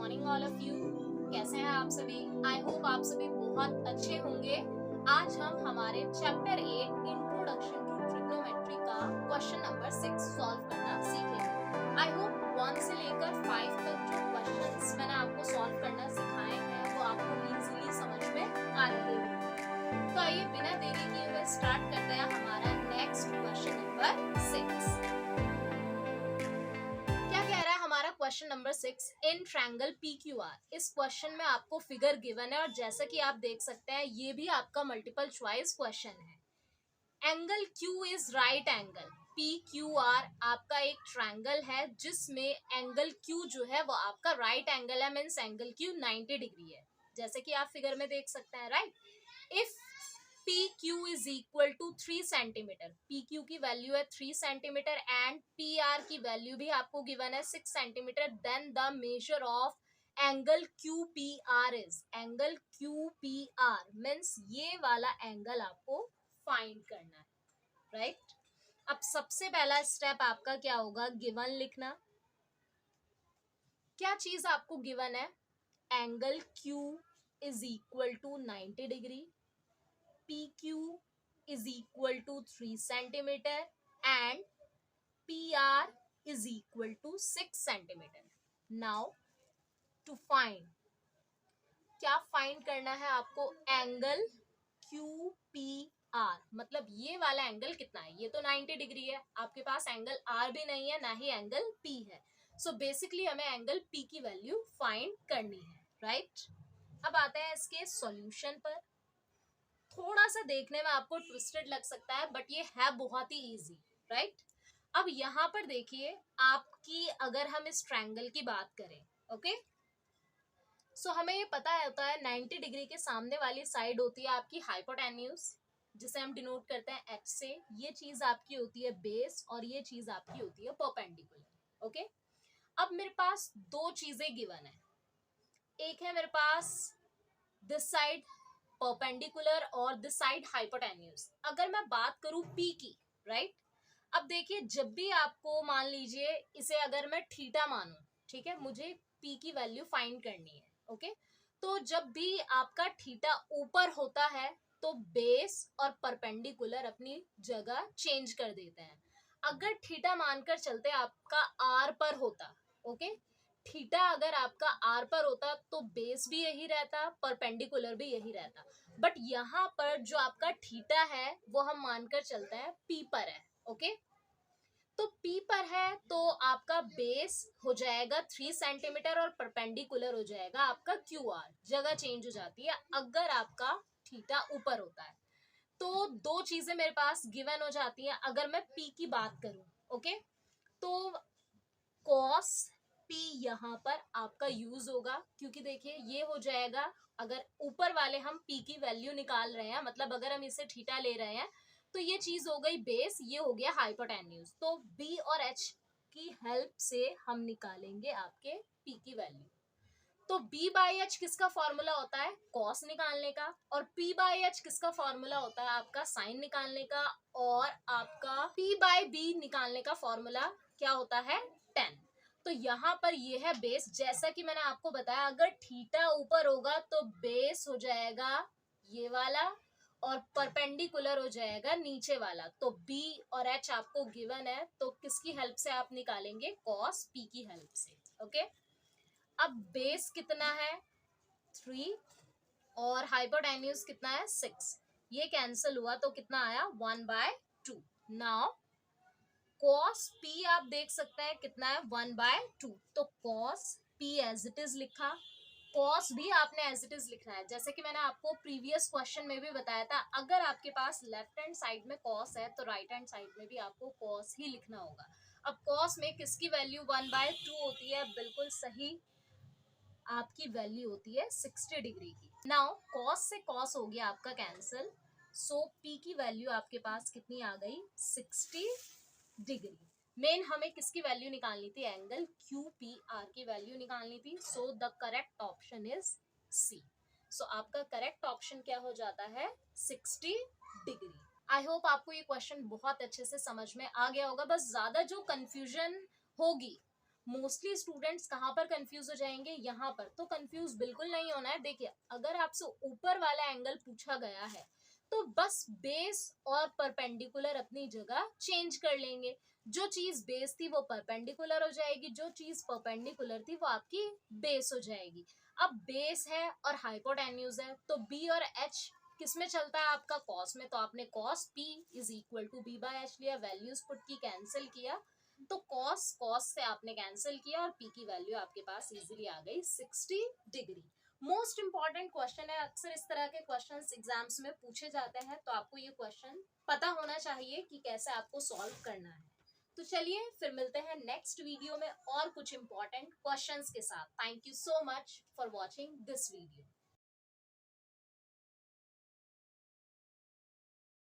Morning all of you. कैसे हैं आप सभी? आई होप आप सभी बहुत अच्छे होंगे। आज हम हमारे चैप्टर 8 इंट्रोडक्शन टू ट्रिग्नोमेट्री का क्वेश्चन नंबर 6 सॉल्व करना सीखेंगे। आई होप 1 से लेकर 5 तक जो क्वेश्चंस मैंने आपको सॉल्व करना सिखाए हैं वो आपको इजीली समझ में आ रहे होंगे। तो आइए बिना देरी किए हुए स्टार्ट करते हैं हमारा next question number 6। Question number 6 in triangle PQR। इस क्वेश्चन में आपको फिगर गिवन है और जैसा कि आप देख सकते हैं ये भी आपका मल्टीपल चॉइस क्वेश्चन है। Angle Q is right angle. PQR आपका एक ट्रायंगल है जिसमें एंगल Q जो है वो आपका राइट एंगल है, मींस एंगल Q 90 डिग्री है, जैसे कि आप फिगर में देख सकते हैं, right. If PQ is equal to 3 centimetre, PQ की वैल्यू है 3 सेंटीमीटर एंड PR की वैल्यू भी आपको गिवन है 6 centimetre, then the measure of angle QPR is, angle QPR means ये वाला एंगल आपको फाइंड करना है, राइट। अब सबसे पहला स्टेप आपका क्या होगा, गिवन लिखना। क्या चीज आपको गिवन है, angle Q is equal to 90 degree, PQ is equal to 3 centimeter and PR is equal to 6 centimeter. Now to find, क्या फाइंड करना है आपको, एंगल QPR, मतलब ये वाला एंगल कितना है। ये तो 90 डिग्री है, आपके पास एंगल R भी नहीं है, ना ही एंगल P है। सो बेसिकली हमें एंगल P की वैल्यू फाइंड करनी है, राइट। अब आते हैं इसके सॉल्यूशन पर। थोड़ा सा देखने में आपको ट्विस्टेड लग सकता है बट ये है बहुत ही इजी, राइट। अब यहाँ पर देखिए आपकी, अगर हम इस ट्रायंगल की बात करें, ओके, सो हमें ये पता होता है 90 डिग्री के सामने वाली साइड होती है आपकी हाइपोटेन्यूज, जिसे हम डिनोट करते हैं H से। ये चीज आपकी होती है बेस और ये चीज आपकी होती है परपेंडिकुलर, ओके। अब मेरे पास दो चीजें गिवन है, एक है मेरे पास दिस साइड परपेंडिकुलर और दिस साइड हाइपोटेन्यूज। अगर मैं बात करूं P की, राइट, अब देखिए जब भी आपको, मान लीजिए इसे अगर मैं थीटा मानूं, ठीक है, मुझे P की वैल्यू फाइंड करनी है, ओके। तो जब भी आपका थीटा ऊपर होता है तो बेस और परपेंडिकुलर अपनी जगह चेंज कर देते हैं। अगर थीटा मानकर चलते आपका R पर होता, ओके, थीटा अगर आपका R पर होता तो बेस भी यही रहता, परपेंडिकुलर भी यही रहता, बट यहाँ पर जो आपका थीटा है वो हम मानकर चलते हैं P पर है, ओके। तो P पर है तो आपका बेस हो जाएगा 3 सेंटीमीटर और परपेंडिकुलर हो जाएगा आपका QR, जगह चेंज हो जाती है अगर आपका थीटा ऊपर होता है। तो दो चीजें मेरे पास गिवन हो जाती हैं अगर मैं P की बात करूं, ओके। तो cos P यहाँ पर आपका यूज होगा, क्योंकि देखिए ये हो जाएगा, अगर ऊपर वाले हम P की वैल्यू निकाल रहे हैं, मतलब अगर हम इसे थीटा ले रहे हैं तो ये चीज हो गई बेस, ये हो गया हाइपोटेन्यूज। तो B और H की हेल्प से हम निकालेंगे आपके P की वैल्यू। तो B बाई H किसका फॉर्मूला होता है, कॉस निकालने का, और P बाई H किसका फॉर्मूला होता है, आपका साइन निकालने का, और आपका P बाई B निकालने का फॉर्मूला क्या होता है, tan। तो यहाँ पर ये है बेस, जैसा कि मैंने आपको बताया अगर थीटा ऊपर होगा तो बेस हो जाएगा ये वाला और परपेंडिकुलर हो जाएगा नीचे वाला। तो B और H आपको गिवन है, तो किसकी हेल्प से आप निकालेंगे, cos P की हेल्प से, ओके। अब बेस कितना है 3 और हाइपोटेन्यूज कितना है 6, ये कैंसिल हुआ तो कितना आया 1/2। नाउ cos P आप देख सकते हैं कितना है 1/2, तो cos P as it is लिखा, cos भी आपने एज इट इज लिखना है, जैसे कि मैंने आपको प्रीवियस क्वेश्चन में भी बताया था, अगर आपके पास लेफ्ट हैंड साइड में cos है तो राइट हैंड साइड में भी आपको cos ही लिखना होगा। अब cos में किसकी वैल्यू 1/2 होती है, बिल्कुल सही, आपकी वैल्यू होती है 60 डिग्री की। नाउ cos से cos हो गया आपका कैंसिल, सो P की वैल्यू आपके पास कितनी आ गई 60 डिग्री। मेन हमें किसकी वैल्यू निकालनी थी, एंगल QPR की वैल्यू निकालनी थी। So the correct option is C। सो आपका करेक्ट ऑप्शन क्या हो जाता है 60 डिग्री। आई होप आपको ये क्वेश्चन बहुत अच्छे से समझ में आ गया होगा। बस ज्यादा जो कंफ्यूजन होगी मोस्टली स्टूडेंट्स कहाँ पर कंफ्यूज हो जाएंगे, यहाँ पर। तो कंफ्यूज बिल्कुल नहीं होना है। देखिए, अगर आपसे ऊपर वाला एंगल पूछा गया है तो बस बेस और परपेंडिकुलर अपनी जगह चेंज कर लेंगे। जो चीज बेस थी वो परपेंडिकुलर हो जाएगी, जो चीज परपेंडिकुलर थी वो आपकी बेस हो जाएगी। अब बेस है और हाइपोटेन्यूज है, तो बी और एच किसमें चलता है आपका, कॉस में। तो आपने cos P is equal to B by H लिया, वैल्यूज पुट की, कैंसिल किया, तो कॉस कॉस से आपने कैंसिल किया और पी की वैल्यू आपके पास इजीली आ गई 60 डिग्री। मोस्ट इंपॉर्टेंट क्वेश्चन है, अक्सर इस तरह के क्वेश्चंस एग्जाम्स में पूछे जाते हैं, तो आपको ये क्वेश्चन पता होना चाहिए कि कैसे आपको सॉल्व करना है। तो चलिए फिर मिलते हैं नेक्स्ट वीडियो में और कुछ इंपॉर्टेंट क्वेश्चंस के साथ। Thank you so much for watching this video.